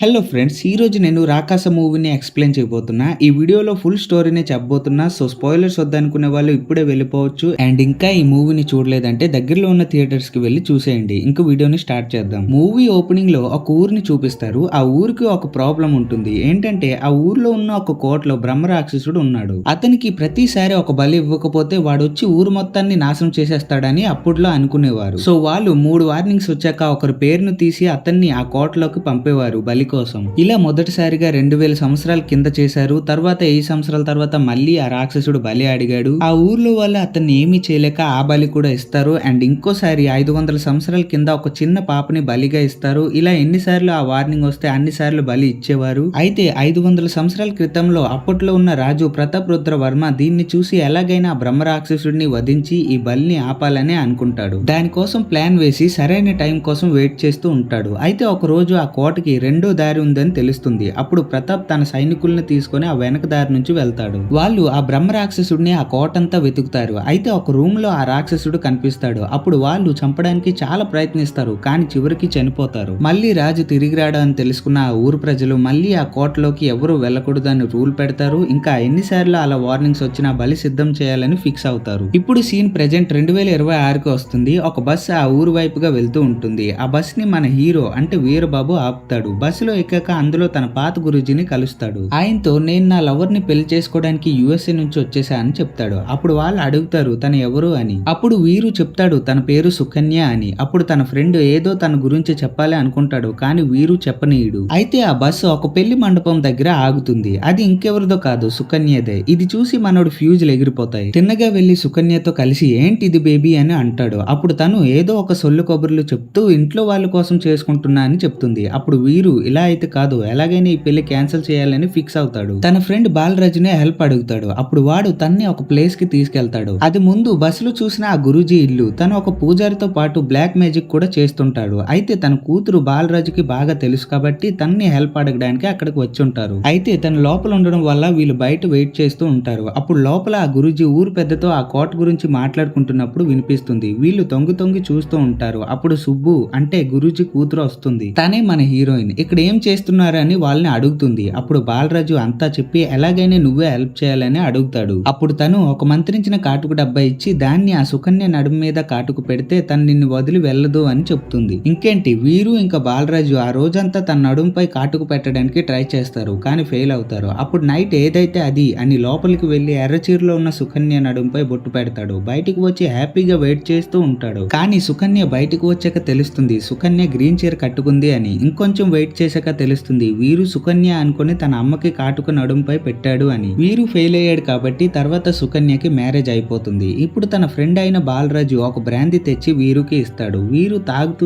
Hello friends, ఈరోజు నేను రాకాస మూవీని ఎక్స్ప్లెయిన్ చేయబోతున్నా. ఈ వీడియోలో ఫుల్ స్టోరీనే చెప్పబోతున్నా. సో స్పాయిలర్స్ వద్దనుకునే వాళ్ళు ఇప్పుడే వెళ్ళిపోవచ్చు. అండ్ ఇంకా ఈ మూవీని చూడలేదంటే దగ్గరలో ఉన్న థియేటర్స్ కి వెళ్ళి చూసేయండి. ఇంకా వీడియోని స్టార్ట్ చేద్దాం. మూవీ ఓపెనింగ్ లో ఒక ఊరిని చూపిస్తారు. ఆ ఊరికి ఒక ప్రాబ్లం ఉంటుంది. ఏంటంటే ఆ ఊర్లో ఉన్న ఒక కోటలో బ్రహ్మరాక్షసుడు ఉన్నాడు. అతనికి ప్రతిసారి ఒక బలి ఇవ్వకపోతే వాడు వచ్చి ఊరు మొత్తాన్ని నాశనం చేసేస్తాడని అప్పట్లో అనుకునేవారు. సో వాళ్ళు 3 వార్నింగ్స్ వచ్చాక ఒకరి పేరును తీసి అతన్ని ఆ కోటలోకి పంపేవారు బలి కోసం. ఇలా మొదటిసారిగా 2000 సంవత్సరాల కింద చేశారు. తర్వాత 10 సంవత్సరాల తర్వాత మళ్ళీ ఆ రాక్షసుడు బలి అడిగాడు. ఆ ఊర్లో వాళ్ళు అతన్ని ఏమీ చేయలేక ఆ బలి కూడా ఇస్తారు. అండ్ ఇంకోసారి 500 సంవత్సరాల కింద ఒక చిన్న పాపని బలిగా ఇస్తారు. ఇలా ఎన్నిసార్లు ఆ వార్నింగ్ వస్తే అన్నిసార్లు బలి ఇచ్చేవారు. అయితే 500 సంవత్సరాల క్రితంలో అప్పట్లో ఉన్న రాజు ప్రతాప్ రుద్ర వర్మ దీన్ని చూసి ఎలాగైనా బ్రహ్మ రాక్షసుడిని వధించి ఈ బలిని ఆపాలని అనుకుంటాడు. దానికోసం ప్లాన్ వేసి సరైన టైం కోసం వెయిట్ చేస్తూ ఉంటాడు. అయితే ఒక రోజు ఆ కోటకి రెండో దారి ఉందని తెలుస్తుంది. అప్పుడు ప్రతాప్ తన సైనికుల్ని తీసుకొని ఆ వెనక దారి నుంచి వెళ్తాడు. వాళ్ళు ఆ బ్రహ్మ రాక్షసుడిని ఆ కోటంతా వెతుకుతారు. అయితే ఒక రూమ్ లో ఆ రాక్షసుడు కనిపిస్తాడు. అప్పుడు వాళ్ళు చంపడానికి చాలా ప్రయత్నిస్తారు, కానీ చివరికి చనిపోతారు. మళ్ళీ రాజు తిరిగి రాడు అని తెలుసుకున్న ఆ ఊరు ప్రజలు మళ్ళీ ఆ కోటలోకి ఎవరు వెళ్ళకూడదు అని రూల్ పెడతారు. ఇంకా ఎన్నిసార్లు అలా వార్నింగ్స్ వచ్చినా బలి సిద్ధం చేయాలని ఫిక్స్ అవుతారు. ఇప్పుడు సీన్ ప్రెజెంట్ 2026కి వస్తుంది. ఒక బస్ ఆ ఊరు వైపుగా వెళ్తూ ఉంటుంది. ఆ బస్ ని మన హీరో అంటే వీరబాబు ఆపుతాడు. బస్సులో ఎక్కాక అందులో తన పాత గురూజీని కలుస్తాడు. ఆయనతో నేను నా లవర్ ని పెళ్లి చేసుకోవడానికి యుఎస్ఏ నుంచి వచ్చేసా అని చెప్తాడు. అప్పుడు వాళ్ళు అడుగుతారు తను ఎవరు అని. అప్పుడు వీరు చెప్తాడు తన పేరు సుకన్య అని. అప్పుడు తన ఫ్రెండ్ ఏదో తన గురించి చెప్పాలి అనుకుంటాడు, కానీ వీరు చెప్పనీయుడు. అయితే ఆ బస్సు ఒక పెళ్లి మండపం దగ్గర ఆగుతుంది. అది ఇంకెవరిదో కాదు, సుకన్యదే. ఇది చూసి మనోడు ఫ్యూజులు ఎగిరిపోతాయి. తిన్నగా వెళ్లి సుకన్యతో కలిసి ఏంటిది బేబీ అని అంటాడు. అప్పుడు తను ఏదో ఒక సొల్లు కబుర్లు చెప్తూ ఇంట్లో వాళ్ళ కోసం చేసుకుంటున్నా అని చెప్తుంది. అప్పుడు వీరు ఇలా అయితే కాదు, ఎలాగైనా ఈ పెళ్లి క్యాన్సిల్ చేయాలని ఫిక్స్ అవుతాడు. తన ఫ్రెండ్ బాలరాజునే హెల్ప్ అడుగుతాడు. అప్పుడు వాడు తన్ని ఒక ప్లేస్ కి తీసుకెళ్తాడు. అది ముందు బస్సులో చూసిన ఆ గురూజీ ఇల్లు. తను ఒక పూజారితో పాటు బ్లాక్ మ్యాజిక్ కూడా చేస్తుంటాడు. అయితే తన కూతురు బాలరాజుకి బాగా తెలుసు కాబట్టి తన్ని హెల్ప్ అడగడానికి అక్కడికి వచ్చి ఉంటారు. అయితే తన లోపల ఉండడం వల్ల వీళ్ళు బయట వెయిట్ చేస్తూ ఉంటారు. అప్పుడు లోపల ఆ గురూజీ ఊరు పెద్దతో ఆ కోట గురించి మాట్లాడుకుంటున్నప్పుడు వినిపిస్తుంది. వీళ్ళు తొంగి తొంగి చూస్తూ ఉంటారు. అప్పుడు సుబ్బు అంటే గురూజీ కూతురు వస్తుంది. తనే మన హీరోయిన్. ఇక్కడ ఏం చేస్తున్నారని వాళ్ళని అడుగుతుంది. అప్పుడు బాలరాజు అంతా చెప్పి ఎలాగైనా నువ్వే హెల్ప్ చేయాలని అడుగుతాడు. అప్పుడు తను ఒక మంత్రించిన కాటుకు డబ్బా ఇచ్చి దాన్ని ఆ సుకన్య నడుము మీద కాటుకు పెడితే తను నిన్ను వదిలి వెళ్ళదు అని చెప్తుంది. ఇంకేంటి వీరు ఇంకా బాలరాజు ఆ రోజంతా తన నడుముపై కాటుకు పెట్టడానికి ట్రై చేస్తారు, కానీ ఫెయిల్ అవుతారు. అప్పుడు నైట్ ఏదైతే అది అని లోపలికి వెళ్లి ఎర్రచీరలో ఉన్న సుకన్య నడుముపై బొట్టు పెడతాడు. బయటికి వచ్చి హ్యాపీగా వెయిట్ చేస్తూ ఉంటాడు. కానీ సుకన్య బయటకు వచ్చాక తెలుస్తుంది సుకన్య గ్రీన్ చీర కట్టుకుంది అని. ఇంకొంచెం వెయిట్ చేశాక తెలుస్తుంది వీరు సుకన్య అనుకుని తన అమ్మకి కాటుక నడుంపై పెట్టాడు అని. వీరు ఫెయిల్ అయ్యాడు కాబట్టి తర్వాత సుకన్యకి మ్యారేజ్ అయిపోతుంది. ఇప్పుడు తన ఫ్రెండ్ అయిన బాలరాజు ఒక బ్రాందీ తెచ్చి వీరుకి ఇస్తాడు. వీరు తాగుతూ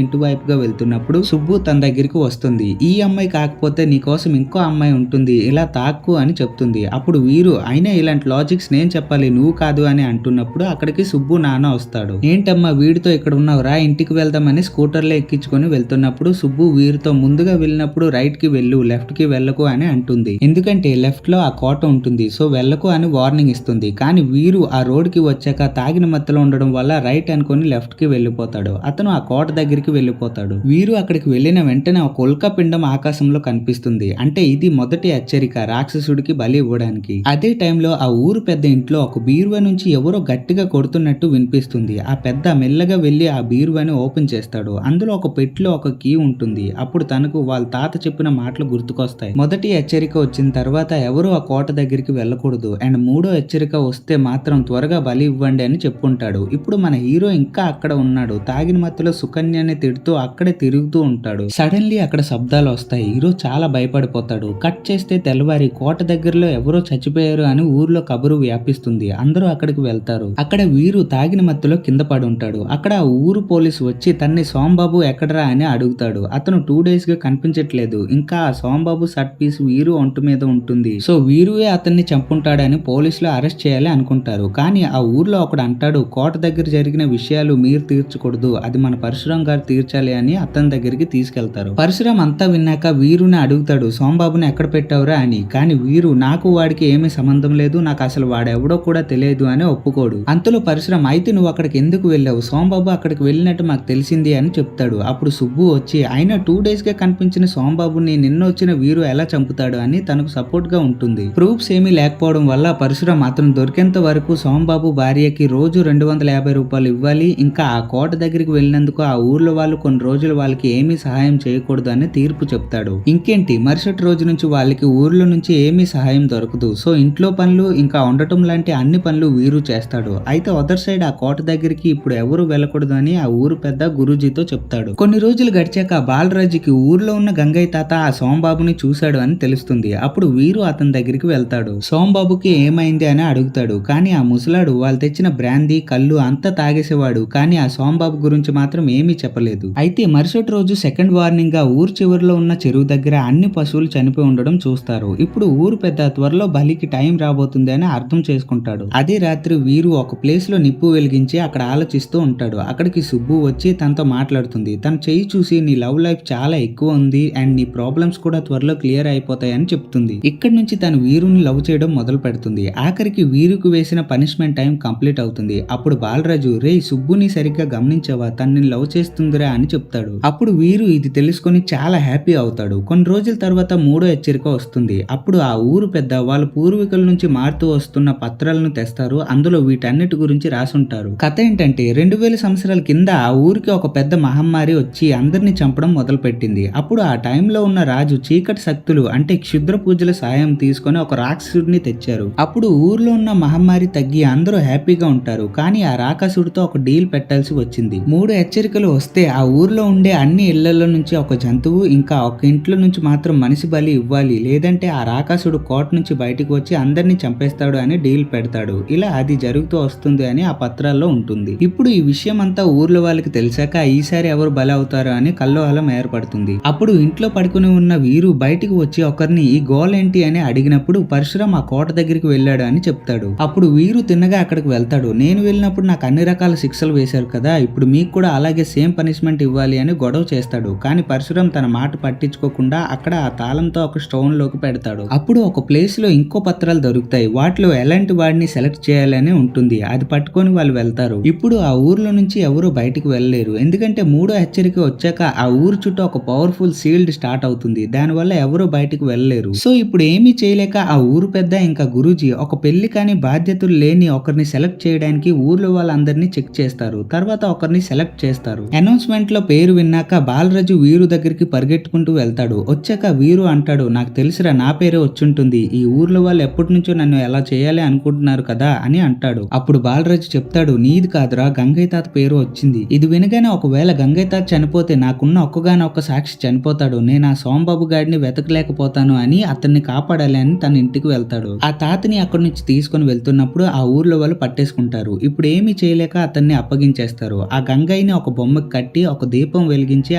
ఇంటి వైపుగా వెళ్తున్నప్పుడు సుబ్బు తన దగ్గరికి వస్తుంది. ఈ అమ్మాయి కాకపోతే నీకోసం ఇంకో అమ్మాయి ఉంటుంది, ఇలా తాక్కు అని చెప్తుంది. అప్పుడు వీరు అయినా ఇలాంటి లాజిక్స్ నేను చెప్పాలి నువ్వు కాదు అని అంటున్నప్పుడు అక్కడికి సుబ్బు నాన్న వస్తాడు. ఏంటమ్మా వీడితో ఇక్కడ ఉన్నావురా, ఇంటికి వెళ్దామని స్కూటర్లో ఎక్కించుకొని వెళ్తున్నప్పుడు సుబ్బు వీరితో ముందుగా వెళ్ళినప్పుడు రైట్ కి వెళ్ళు, లెఫ్ట్ కి వెళ్ళకు అని అంటుంది. ఎందుకంటే లెఫ్ట్ లో ఆ కోట ఉంటుంది, సో వెళ్ళకు అని వార్నింగ్ ఇస్తుంది. కానీ వీరు ఆ రోడ్ కి వచ్చాక తాగిన మత్తులో ఉండడం వల్ల రైట్ అనుకుని లెఫ్ట్ కి వెళ్ళిపోతాడు. అతను ఆ కోట దగ్గరికి వెళ్ళిపోతాడు. వీరు అక్కడికి వెళ్ళిన వెంటనే ఒక ఉల్కా పిండం ఆకాశంలో కనిపిస్తుంది. అంటే ఇది మొదటి హెచ్చరిక రాక్షసుడికి బలి ఇవ్వడానికి. అదే టైంలో ఆ ఊరు పెద్ద ఇంట్లో ఒక బీరువా నుంచి ఎవరో గట్టిగా కొడుతున్నట్టు వినిపిస్తుంది. ఆ పెద్ద మెల్లగా వెళ్లి ఆ బీరువాని ఓపెన్ చేస్తాడు. అందులో ఒక పెట్లో ఒక కీ ఉంటుంది. అప్పుడు తనకు వాళ్ళ తాత చెప్పిన మాటలు గుర్తుకొస్తాయి. మొదటి హెచ్చరిక వచ్చిన తర్వాత ఎవరు ఆ కోట దగ్గరికి వెళ్ళకూడదు, అండ్ మూడో హెచ్చరిక వస్తే మాత్రం త్వరగా బలి ఇవ్వండి అని చెప్పుకుంటాడు. ఇప్పుడు మన హీరో ఇంకా అక్కడ ఉన్నాడు. తాగిన మత్తులో సుకన్యని తిడుతూ అక్కడే తిరుగుతూ ఉంటాడు. సడన్లీ అక్కడ శబ్దాలు వస్తాయి. హీరో చాలా భయపడిపోతాడు. కట్ చేస్తే తెల్లవారి కోట దగ్గరలో ఎవరో చచ్చిపోయారు అని ఊర్లో కబురు వ్యాపిస్తుంది. అందరూ అక్కడికి వెళ్తారు. అక్కడ వీరు తాగిన మత్తులో కింద పడి ఉంటాడు. అక్కడ ఆ ఊరు పోలీసు వచ్చి తన్ని సోంబాబు ఎక్కడరా అని అడుగుతాడు. అతను 2 days గా కనిపించట్లేదు. ఇంకా ఆ సోంబాబు షర్ట్ పీస్ వీరు ఒంటి మీద ఉంటుంది. సో వీరువే అతన్ని చంపుంటాడని పోలీసులు అరెస్ట్ చేయాలి అనుకుంటారు. కానీ ఆ ఊర్లో ఒకడు అంటాడు కోట దగ్గర జరిగిన విషయాలు మీరు తీర్చకూడదు, అది మన పరశురాం గారు తీర్చాలి అని అతని దగ్గరికి తీసుకెళ్తారు. పరశురాం అంతా విన్నాక వీరుని అడుగుతాడు సోంబాబుని ఎక్కడ పెట్టావురా అని. కానీ వీరు నాకు వాడికి ఏమీ సంబంధం లేదు, నాకు అసలు వాడెవడో కూడా తెలియదు అని ఒప్పుకోడు. అంతలో పరశురాం అయితే నువ్వు అక్కడికి ఎందుకు వెళ్ళావు, సోంబాబు అక్కడికి వెళ్ళినట్టు మాకు తెలిసింది అని చెప్తాడు. అప్పుడు సుబ్బు వచ్చి ఆయన 2 days గా కనిపించిన సోంబాబుని నిన్న వచ్చిన వీరు ఎలా చంపుతాడు అని తనకు సపోర్ట్ గా ఉంటుంది. ప్రూఫ్స్ ఏమీ లేకపోవడం వల్ల పరశురాం అతను దొరికేంత వరకు సోంబాబు భార్యకి రోజు 250 రూపాయలు ఇవ్వాలి, ఇంకా ఆ కోట దగ్గరికి వెళ్ళినందుకు ఆ ఊర్లో వాళ్ళు కొన్ని రోజులు వాళ్ళకి ఏమీ సహాయం చేయకూడదు అని తీర్పు చెప్తాడు. ఇంకేంటి మరుసటి రోజు నుంచి వాళ్ళకి ఊర్లో నుంచి ఏమీ సహాయం దొరకదు. సో ఇంట్లో పనులు ఇంకా ఉండటం లాంటి అన్ని పనులు వీరు చేస్తాడు. అయితే అదర్ సైడ్ ఆ కోట దగ్గరికి ఇప్పుడు ఎవరు వెళ్ళకూడదు అని ఆ ఊరు పెద్ద గురూజీతో చెప్తాడు. కొన్ని రోజులు గడిచాక బాలరాజుకి ఊర్లో ఉన్న గంగయ్య తాత ఆ సోంబాబుని చూశాడు అని తెలుస్తుంది. అప్పుడు వీరు అతని దగ్గరికి వెళ్తాడు. సోంబాబుకి ఏమైంది అని అడుగుతాడు. కానీ ఆ ముసలాడు వాళ్ళు తెచ్చిన బ్రాందీ కళ్ళు అంతా తాగేసేవాడు. కానీ ఆ సోంబాబు గురించి మాత్రం ఏమీ చెప్పలేదు. అయితే మరుసటి రోజు సెకండ్ వార్నింగ్ గా ఊరు చివరిలో ఉన్న చెరువు దగ్గర అన్ని పశువులు చనిపోయి ఉండడం చూస్తారు. ఇప్పుడు ఊరు పెద్ద త్వరలో బలికి టైం రాబోతుంది అని అర్థం చేసుకుంటాడు. అదే రాత్రి వీరు ఒక ప్లేస్ లో నిప్పు వెలిగించి అక్కడ ఆలోచిస్తూ ఉంటాడు. అక్కడికి సుబ్బు వచ్చి తనతో మాట్లాడుతుంది. తన చెయ్యి చూసి నీ లవ్ లైఫ్ చాలా ఎక్కువ ఉంది అండ్ నీ ప్రాబ్లమ్స్ కూడా త్వరలో క్లియర్ అయిపోతాయని చెప్తుంది. ఇక్కడి నుంచి తను వీరుని లవ్ చేయడం మొదలు పెడుతుంది. ఆఖరికి వీరుకు వేసిన పనిష్మెంట్ టైం కంప్లీట్ అవుతుంది. అప్పుడు బాలరాజు రే సుబ్బుని సరిగ్గా గమనించావా, తనని లవ్ చేస్తుందిరా అని చెప్తాడు. అప్పుడు వీరు ఇది తెలుసుకొని చాలా హ్యాపీ అవుతాడు. కొన్ని రోజుల తర్వాత మూడో హెచ్చరిక వస్తుంది. అప్పుడు ఆ ఊరు పెద్ద వాళ్ళ పూర్వీకుల నుంచి మారుతూ వస్తున్న పత్రాలను తెస్తారు. అందులో వీటన్నిటి గురించి రాసుంటారు. కథ ఏంటంటే 2000 సంవత్సరాల కింద ఆ ఊరికి ఒక పెద్ద మహమ్మారి వచ్చి అందరినీ చంపడం మొదలు పెట్టింది. అప్పుడు ఆ టైంలో ఉన్న రాజు చీకటి శక్తులు అంటే క్షుద్ర పూజల సాయం తీసుకొని ఒక రాక్షసుడిని తెచ్చారు. అప్పుడు ఊర్లో ఉన్న మహమ్మారి తగ్గి అందరూ హ్యాపీగా ఉంటారు. కానీ ఆ రాక్షసుడితో ఒక డీల్ పెట్టాల్సి వచ్చింది. 3 హెచ్చరికలు వస్తే ఆ ఊర్లో ఉండే అన్ని ఇళ్లలో నుంచి ఒక జంతువు ఇంకా ఒక ఇంట్లో నుంచి మాత్రం మనిషి బలి ఇవ్వాలి, లేదంటే ఆ రాక్షసుడు కోట నుంచి బయటకు వచ్చి అందరినీ చంపేస్తాడు అని డీల్ పెడతాడు. ఇలా అది జరుగుతూ వస్తుంది అని ఆ పత్రాల్లో ఉంటుంది. ఇప్పుడు ఈ విషయం అంతా ఊర్లో వాళ్ళకి తెలిసాక ఈసారి ఎవరు బలి అవుతారు అని కల్లోహలం ఏర్పడుతుంది. అప్పుడు ఇంట్లో పడుకుని ఉన్న వీరు బయటికి వచ్చి ఒకరిని ఈ గోల్ ఏంటి అని అడిగినప్పుడు పరశురాం ఆ కోట దగ్గరికి వెళ్ళాడు అని చెప్తాడు. అప్పుడు వీరు తిన్నగా అక్కడికి వెళ్తాడు. నేను వెళ్ళినప్పుడు నాకు అన్ని రకాల శిక్షలు వేశారు కదా, ఇప్పుడు మీకు కూడా అలాగే సేమ్ పనిష్మెంట్ ఇవ్వాలి అని గొడవ చేస్తాడు. కానీ పరశురాం తన మాట పట్టించుకోకుండా అక్కడ ఆ తాళంతో ఒక స్టోన్ లోకి పెడతాడు. అప్పుడు ఒక ప్లేస్ లో ఇంకో పత్రాలు దొరుకుతాయి. వాటిలో ఎలాంటి వాడిని సెలెక్ట్ చేయాలని ఉంటుంది. అది పట్టుకొని వాళ్ళు వెళ్తారు. ఇప్పుడు ఆ ఊర్లో నుంచి ఎవరు బయటికి వెళ్ళలేరు. ఎందుకంటే మూడో హెచ్చరిక వచ్చాక ఆ ఊరు చుట్టూ ఒక పవర్ఫుల్ సీల్డ్ స్టార్ట్ అవుతుంది. దానివల్ల ఎవరు బయటికి వెళ్ళలేరు. సో ఇప్పుడు ఏమీ చేయలేక ఆ ఊరు పెద్ద ఇంకా గురూజీ ఒక పెళ్లి కానీ బాధ్యతలు లేని ఒకరిని సెలెక్ట్ చేయడానికి ఊర్లో వాళ్ళందరినీ చెక్ చేస్తారు. తర్వాత ఒకరిని సెలెక్ట్ చేస్తారు. అనౌన్స్మెంట్ లో పేరు విన్నాక బాలరాజు వీరు దగ్గరికి పరిగెట్టుకుంటూ వెళ్తాడు. వచ్చాక వీరు అంటాడు, నాకు తెలుసురా నా పేరే వచ్చుంటుంది, ఈ ఊర్లో వాళ్ళు ఎప్పటి నుంచో నన్ను ఎలా చేయాలి అనుకుంటున్నారు కదా అని అంటాడు. అప్పుడు బాలరాజు చెప్తాడు, నీది కాదురా గంగయ్య తాత పేరు వచ్చింది. ఇది వినగానే ఒకవేళ గంగయ్య తాత చనిపోతే నాకున్న ఒక్కగానొక్క సాక్షి చనిపోతాడు, నేను ఆ సోంబాబు గాడిని వెతకలేకపోతాను అని అతన్ని కాపాడాలి అని తన ఇంటికి వెళ్తాడు. ఆ తాతని అక్కడి నుంచి తీసుకుని వెళ్తున్నప్పుడు ఆ ఊర్లో వాళ్ళు పట్టేసుకుంటారు. ఇప్పుడు ఏమీ చేయలేక అతన్ని అప్పగించేస్తారు. ఆ గంగయ్యని ఒక బొమ్మకి కట్టి ఒక దీపం వెలిగించి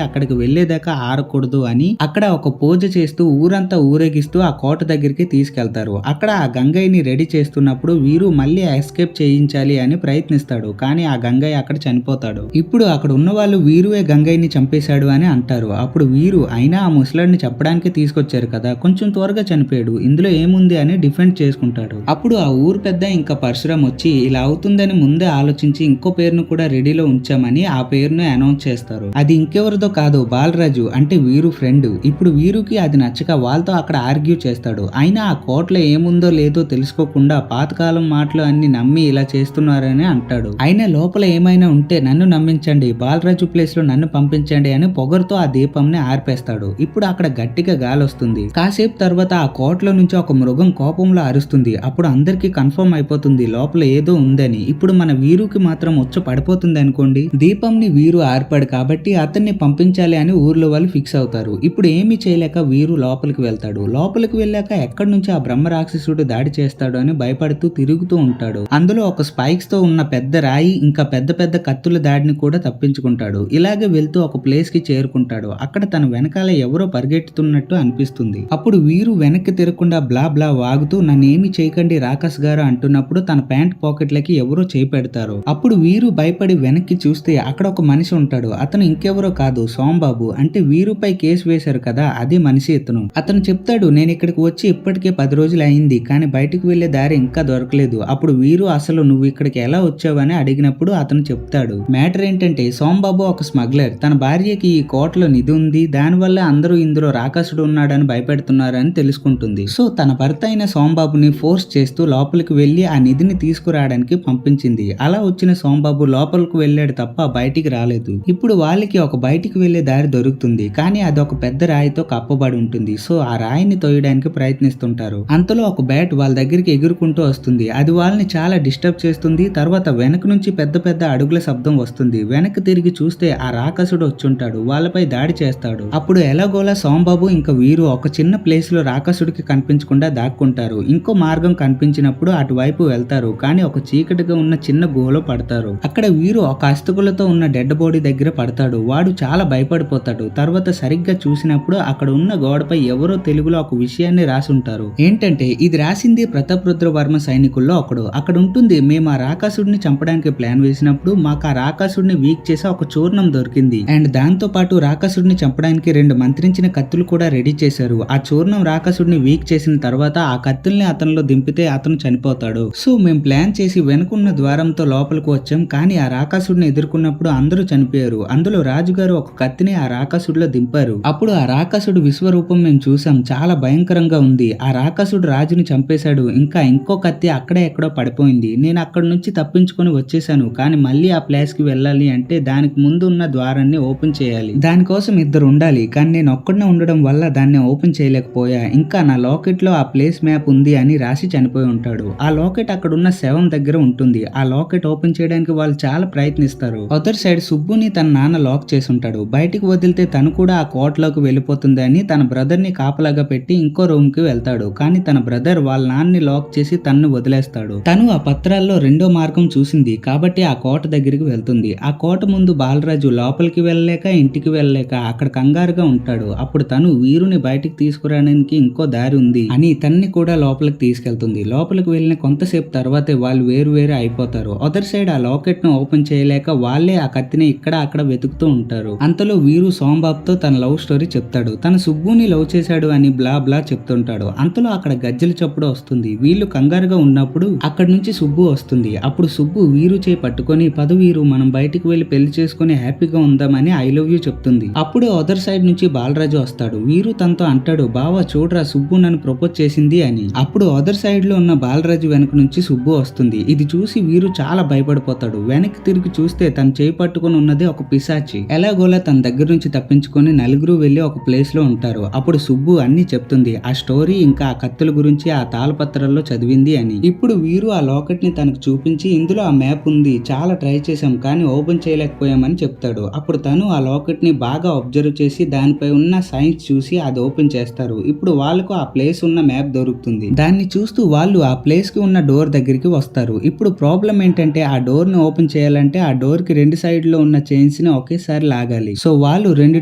అక్కడికి వెళ్లేదాకా ఆరకూడదు అని అక్కడ ఒక పూజ చేస్తూ ఊరంతా ఊరేగిస్తూ ఆ కోట దగ్గరికి తీసుకెళ్తారు. అక్కడ ఆ గంగయ్యని రెడీ చేస్తున్నప్పుడు వీరు మళ్ళీ ఎస్కేప్ చేయించాలి అని ప్రయత్నిస్తాడు. కానీ ఆ గంగయ్య అక్కడ చనిపోతాడు. ఇప్పుడు అక్కడ ఉన్న వాళ్ళు వీరువే గంగయ్యని చంపేశాడు అని అంటారు. అప్పుడు వీరు అయినా ఆ ముసలాడిని చెప్పడానికి తీసుకొచ్చారు కదా, కొంచెం త్వరగా చనిపోయాడు, ఇందులో ఏముంది అని డిఫెండ్ చేసుకుంటాడు. అప్పుడు ఆ ఊరు పెద్ద ఇంకా పరశురాం వచ్చి ఇలా అవుతుందని ముందే ఆలోచించి ఇంకో పేరును కూడా రెడీలో ఉంచామని ఆ పేరును అనౌన్స్ చేస్తారు. అది ఇంకెవరిదో కాదు, బాలరాజు అంటే వీరు ఫ్రెండ్. ఇప్పుడు వీరుకి అది నచ్చక వాళ్ళతో అక్కడ ఆర్గ్యూ చేస్తాడు. అయినా ఆ కోటలో ఏముందో లేదో తెలుసుకోకుండా పాతకాలం మాటలు అన్ని నమ్మి ఇలా చేస్తున్నారని అంటాడు. అయినా లోపల ఏమైనా ఉంటే నన్ను నమ్మించండి, బాలరాజు ప్లేస్ లో నన్ను పంపించండి అని పొగరుతో ఆ దీపంని ఆర్పేస్తాడు. ఇప్పుడు అక్కడ గట్టిగా గాలి వస్తుంది. కాసేపు తర్వాత ఆ కోటలో నుంచి ఒక మృగం కోపంలో అరుస్తుంది. అప్పుడు అందరికీ కన్ఫర్మ్ అయిపోతుంది లోపల ఏదో ఉందని. ఇప్పుడు మన వీరుకి మాత్రం వచ్చి పడిపోతుంది అనుకోండి. దీపంని వీరు ఆర్పాడు కాబట్టి అతన్ని పంపించాలి అని ఊర్లో వాళ్ళు ఫిక్స్ అవుతారు. ఇప్పుడు ఏమీ చేయలేక వీరు లోపలికి వెళ్తాడు. లోపలికి వెళ్ళాక ఎక్కడి నుంచి ఆ బ్రహ్మ రాక్షసుడు దాడి చేస్తాడు అని భయపడుతూ తిరుగుతూ ఉంటాడు. అందులో ఒక స్పైక్స్ తో ఉన్న పెద్ద రాయి ఇంకా పెద్ద పెద్ద కత్తుల దాడిని కూడా తప్పించుకుంటాడు. ఇలాగే వెళ్తూ ఒక ప్లేస్ కి చేరుకుంటాడు. అక్కడ తన వెనకాల ఎవరో పరిగెట్టుతున్నట్టు అనిపిస్తుంది. అప్పుడు వీరు వెనక్కి తిరగకుండా బ్లా బ్లా వాగుతూ నన్నేమి చేయకండి రాకాష్ గారు అంటున్నప్పుడు తన ప్యాంట్ పాకెట్లకి ఎవరో చేయి పెడతారు. అప్పుడు వీరు భయపడి వెనక్కి చూస్తే అక్కడ ఒక మనిషి ఉంటాడు. అతను ఇంకెవరో కాదు, సోంబాబు. అంటే వీరుపై కేసు వేశారు కదా, అదే మనిషి ఇతను. అతను చెప్తాడు, నేను ఇక్కడికి వచ్చి ఇప్పటికే 10 రోజులు అయింది, కానీ బయటకు వెళ్లే దారి ఇంకా దొరకలేదు. అప్పుడు వీరు అసలు నువ్వు ఇక్కడికి ఎలా వచ్చావని అడిగినప్పుడు అతను చెప్తాడు, మ్యాటర్ ఏంటంటే సోంబాబు ఒక స్మగ్లర్, తన భార్యకి ఈ కోటలో నిధి ఉంది, దానివల్ల అందరూ ఇందులో రాక్షసుడు ఉన్నాడని భయపెడుతున్నారని తెలుసుకుంటుంది. సో తన భర్త అయిన సోంబాబుని ఫోర్స్ చేస్తూ లోపలికి వెళ్లి ఆ నిధిని తీసుకురావడానికి పంపించింది. అలా వచ్చిన సోంబాబు లోపలికి వెళ్ళాడు తప్ప బయటికి రాలేదు. ఇప్పుడు వాళ్ళకి ఒక బయటికి వెళ్లే దారి దొరుకుతుంది, కానీ అది ఒక పెద్ద రాయితో కప్పబడి ఉంటుంది. సో ఆ రాయిని తోయడానికి ప్రయత్నిస్తుంటారు. అంతలో ఒక బ్యాట్ వాళ్ళ దగ్గరికి ఎగురుకుంటూ వస్తుంది. అది వాళ్ళని చాలా డిస్టర్బ్ చేస్తుంది. తర్వాత వెనక నుంచి పెద్ద పెద్ద అడుగుల శబ్దం వస్తుంది. వెనక్కి తిరిగి చూస్తే ఆ రాక్షసుడు వచ్చుంటాడు. వాళ్ళపై దాడి చేస్తాడు. అప్పుడు ఎలాగోలా సోంబాబు ఇంకా వీరు ఒక చిన్న ప్లేస్ లో రాక్షసుడికి కనిపించకుండా దాక్కుంటారు. ఇంకో మార్గం కనిపించినప్పుడు అటువైపు వెళ్తారు, కానీ ఒక చీకటిగా ఉన్న చిన్న గుహలో పడతారు. అక్కడ వీరు ఒక అస్థికులతో ఉన్న డెడ్ బాడీ దగ్గర పడతాడు. వాడు చాలా భయపడిపోతాడు. తర్వాత సరిగ్గా చూసినప్పుడు అక్కడ ఉన్న గోడపై ఎవరో తెలుగులో ఒక విషయాన్ని రాసి ఉంటారు. ఏంటంటే ఇది రాసింది ప్రతాపరుద్రవర్మ సైనికుల్లో ఒకడు. అక్కడ ఉంటుంది, మేము ఆ రాకాసుడిని చంపడానికి ప్లాన్ వేసినప్పుడు మాకు ఆ రాకాసుడిని వీక్ చేసే ఒక చూర్ణం దొరికింది. అండ్ దాంతో పాటు రాకాసుడిని చంపడానికి 2 మంత్రించిన కత్తులు కూడా రెడీ చేశారు. ఆ చూర్ణం రాకాసుడిని వీక్ చేసిన తర్వాత ఆ కత్తుల్ని అతనిలో దింపితే అతను చనిపోతాడు. సో మేము ప్లాన్ చేసి వెనుకున్న ద్వారంతో లోపలికి వచ్చాం, కానీ ఆ రాకాసుడిని ఎదుర్కొన్నప్పుడు అందరూ చనిపోయారు. అందులో రాజుగారు ఒక కత్తిని ఆ రాకాసుడిలో దింపారు. అప్పుడు ఆ రాకాసుడు విశ్వరూపం మేము చూసాం. చాలా భయంకరంగా ఉంది. ఆ రాకాసుడు రాజుని చంపేశాడు. ఇంకా ఇంకో కత్తి అక్కడే ఎక్కడో పడిపోయింది. నేను అక్కడి నుంచి తప్పించుకొని వచ్చేసాను, కానీ మళ్ళీ ఆ ప్లేస్ కి వెళ్ళాలి అంటే దానికి ముందు ఉన్న ద్వారాన్ని ఓపెన్ చేయాలి. దానికోసం 2 ఉండాలి, కానీ నేను ఒక్కడనే ఉండడం వల్ల దాన్ని ఓపెన్ చేయలేకపోయా. ఇంకా నా లాకెట్ లో ఆ ప్లేస్ మ్యాప్ ఉంది అని రాసి చనిపోయి ఉంటాడు. ఆ లాకెట్ అక్కడ ఉన్న శవం దగ్గర ఉంటుంది. ఆ లాకెట్ ఓపెన్ చేయడానికి వాళ్ళు చాలా ప్రయత్నిస్తారు. అదర్ సైడ్ సుబ్బుని తన నాన్న లాక్ చేసి ఉంటాడు. బయటికి వదిలితే తను కూడా ఆ కోటలోకి వెళ్ళిపోతుంది అని తన బ్రదర్ ని కాపలాగా పెట్టి ఇంకో రూమ్ కి వెళ్తాడు. కానీ తన బ్రదర్ వాళ్ళ నాన్నని లాక్ చేసి తన్ను వదిలేస్తాడు. తను ఆ పత్రాల్లో 2వ మార్గం చూసింది కాబట్టి ఆ కోట దగ్గరికి వెళ్తుంది. ఆ కోట ముందు బాలరాజు లోపలికి వెళ్ళలేక ఇంటికి వెళ్ళలేక అక్కడ కంగారుగా ఉంటాడు. అప్పుడు తను వీరుని బయటికి తీసుకురావడానికి ఇంకో దారి ఉంది అని తన్ని కూడా లోపలికి తీసుకెళ్తుంది. లోపలికి వెళ్ళిన కొంతసేపు తర్వాతే వాళ్ళు వేరు అయిపోతారు. అదర్ సైడ్ ఆ లాకెట్ ను ఓపెన్ చేయలేక వాళ్ళే ఆ కత్తిని ఇక్కడ అక్కడ వెతుకుతూ ఉంటారు. అంతలో వీరు సోంబాబుతో తన లవ్ స్టోరీ చెప్తాడు. తన సుబ్బుని లవ్ చేశాడు అని బ్లా బ్లా చెప్తుంటాడు. అంతలో అక్కడ గజ్జల చప్పుడు వస్తుంది. వీళ్ళు కంగారుగా ఉన్నప్పుడు అక్కడి నుంచి సుబ్బు వస్తుంది. అప్పుడు సుబ్బు వీరు చేయి పట్టుకొని పద వీరు మనం బయటికి వెళ్లి పెళ్లి చేసుకుని హ్యాపీగా ఉందామని ఐ లవ్ యూ చెప్తుంది. అప్పుడు అదర్ సైడ్ నుంచి బాలరాజు వస్తాడు. వీరు తనతో అంటాడు, బావా చూడరా సుబ్బు నన్ను ప్రపోజ్ చేసింది అని. అప్పుడు అదర్ సైడ్ లో ఉన్న బాలరాజు వెనక నుంచి సుబ్బు వస్తుంది. ఇది చూసి వీరు చాలా భయపడిపోతాడు. వెనక్కి తిరిగి చూస్తే తను చేయి పట్టుకుని ఉన్నది ఒక పిశాచి. ఎలాగోలా తన దగ్గర నుంచి తప్పించుకొని నలుగురు వెళ్లి ఒక ప్లేస్ లో ఉంటారు. అప్పుడు సుబ్బు అన్ని చెప్తుంది. ఆ స్టోరీ ఇంకా ఆ కత్తుల గురించి ఆ తాళపత్రాల్లో చదివింది అని. ఇప్పుడు వీరు ఆ లాకెట్ ని తనకు చూపించి ఇందులో ఆ మ్యాప్ ఉంది, చాలా ట్రై చేశాం కానీ ఓపెన్ చేయలేకపోయామని చెప్తాడు. అప్పుడు తను ఆ లాకెట్ ని బాగా అబ్జర్వ్ చేసి దానిపై ఉన్న సైన్స్ చూసి అది ఓపెన్ చేస్తారు. ఇప్పుడు వాళ్ళకు ఆ ప్లేస్ ఉన్న మ్యాప్ దొరుకుతుంది. దాన్ని చూస్తూ వాళ్ళు ఆ ప్లేస్ కి ఉన్న డోర్ దగ్గరికి వస్తారు. ఇప్పుడు ప్రాబ్లం ఏంటంటే ఆ డోర్ ని ఓపెన్ చేయాలంటే ఆ డోర్ కి 2 సైడ్ లో ఉన్న చైన్స్ ని ఒకేసారి లాగాలి. సో వాళ్ళు 2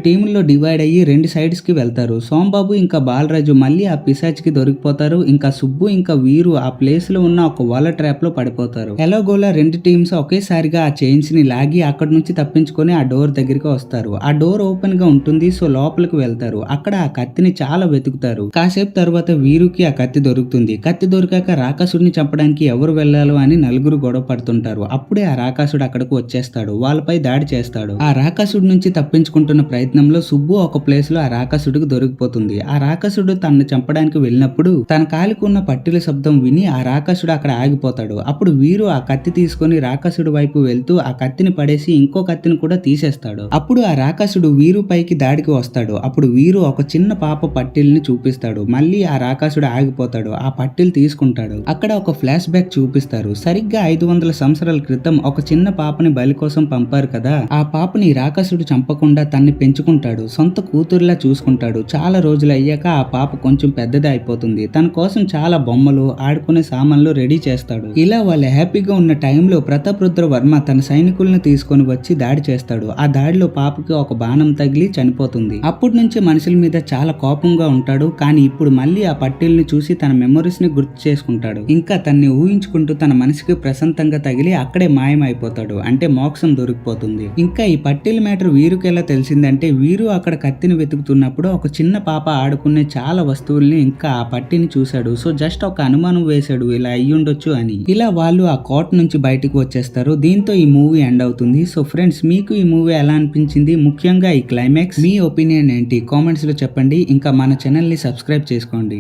టీముల్లో డివైడ్ అయ్యి 2 సైడ్స్ కి వెళ్తారు. సోంబాబు ఇంకా బాలరాజు మళ్ళీ ఆ పిశాచికి దొరికిపోతారు. ఇంకా సుబ్బు ఇంకా వీరు ఆ ప్లేస్ లో ఉన్న ఒక వల ట్రాప్ లో పడిపోతారు. ఎలాగోలా 2 టీమ్స్ ఒకేసారిగా ఆ చైన్స్ ని లాగి అక్కడ నుంచి తప్పించుకొని ఆ డోర్ దగ్గరికి వస్తారు. ఆ డోర్ ఓపెన్ గా ఉంటుంది. సో లోపలికి వెళ్తారు. అక్కడ ఆ కత్తిని చాలా వెతుకుతారు. కాసేపు తర్వాత వీరుకి ఆ కత్తి దొరుకుతుంది. కత్తి దొరికాక రాకాసుడిని చంపడానికి ఎవరు వెళ్ళాలో అని నలుగురు గొడవ పడుతుంటారు. అప్పుడే ఆ రాకాసుడు అక్కడికి వచ్చేస్తాడు. వాళ్ళపై దాడి చేస్తాడు. ఆ రాకాసుడి నుంచి తప్పించుకుంటున్న ప్రయత్నంలో సుబ్బు ఒక ప్లేస్ లో ఆ రాకాసుడికి దొరికిపోతుంది. ఆ రాకాసుడు తనను చంపడానికి వెళ్ళినప్పుడు తన కాలికి ఉన్న పట్టీల శబ్దం విని ఆ రాకాసుడు అక్కడ ఆగిపోతాడు. అప్పుడు వీరు ఆ కత్తి తీసుకొని రాకాసుడి వైపు వెళ్తూ ఆ కత్తిని పడేసి ఇంకో కత్తిని కూడా తీసేస్తాడు. అప్పుడు ఆ రాకాసుడు వీరు పైకి దాడికి వస్తాడు. అప్పుడు వీరు ఒక చిన్న పాప పట్టీల్ని చూపిస్తాడు. మళ్ళీ ఆ రాకాసుడు ఆగిపోతాడు. ఆ పట్టీలు తీసుకుంటాడు. అక్కడ ఒక ఫ్లాష్ బ్యాక్ చూపిస్తారు. సరిగ్గా 500 సంవత్సరాల క్రితం ఒక చిన్న పాపని బలి కోసం పంపారు కదా, ఆ పాపని రాకాసుడు చంపకుండా తన్ని పెంచుకుంటాడు. సొంత కూతురులా చూసుకుంటాడు. చాలా రోజులు అయ్యాక ఆ పాప కొంచెం పెద్దది అయిపోతుంది. తన కోసం చాలా బొమ్మలు ఆడుకునే సామాన్లు రెడీ చేస్తాడు. ఇలా వాళ్ళు హ్యాపీగా ఉన్న టైంలో ప్రతాపరుద్రవర్మ తన సైనికులను తీసుకొని వచ్చి దాడి చేస్తాడు. ఆ దాడిలో పాపకి ఒక బాణం తగిలి చనిపోతుంది. అప్పటి నుంచి మనుషుల మీద చాలా కోపంగా ఉంటాడు. కానీ ఇప్పుడు మళ్ళీ ఆ పట్టీల్ని చూసి తన మెమరీస్ ని గుర్తు చేసుకుంటాడు. ఇంకా తన్ని ఊహించుకుంటూ తన మనసుకి ప్రశాంతంగా తగిలి అక్కడే మాయమైపోతాడు. అంటే మోక్షం దొరికిపోతుంది. ఇంకా ఈ పట్టీల మ్యాటర్ వీరుకి ఎలా తెలిసిందంటే వీరు అక్కడ కత్తిని వెతుకుతున్నప్పుడు ఒక చిన్న పాప ఆడుకునే చాలా వస్తువుల్ని ఇంకా ఆ పట్టిని చూశాడు. సో జస్ట్ ఒక అనుమానం వేశాడు ఇలా అయ్యుండొచ్చు అని. ఇలా వాళ్ళు ఆ కోట నుంచి బయటికి వచ్చేస్తారు. దీంతో ఈ మూవీ ఎండ్ అవుతుంది. సో ఫ్రెండ్స్ మీకు ఈ మూవీ ఎలా అనిపించింది, ముఖ్యంగా ఈ క్లైమాక్స్ నెక్స్ట్ మీ ఒపీనియన్ ఏంటి కామెంట్స్ లో చెప్పండి. ఇంకా మన ఛానల్ ని సబ్స్క్రైబ్ చేసుకోండి.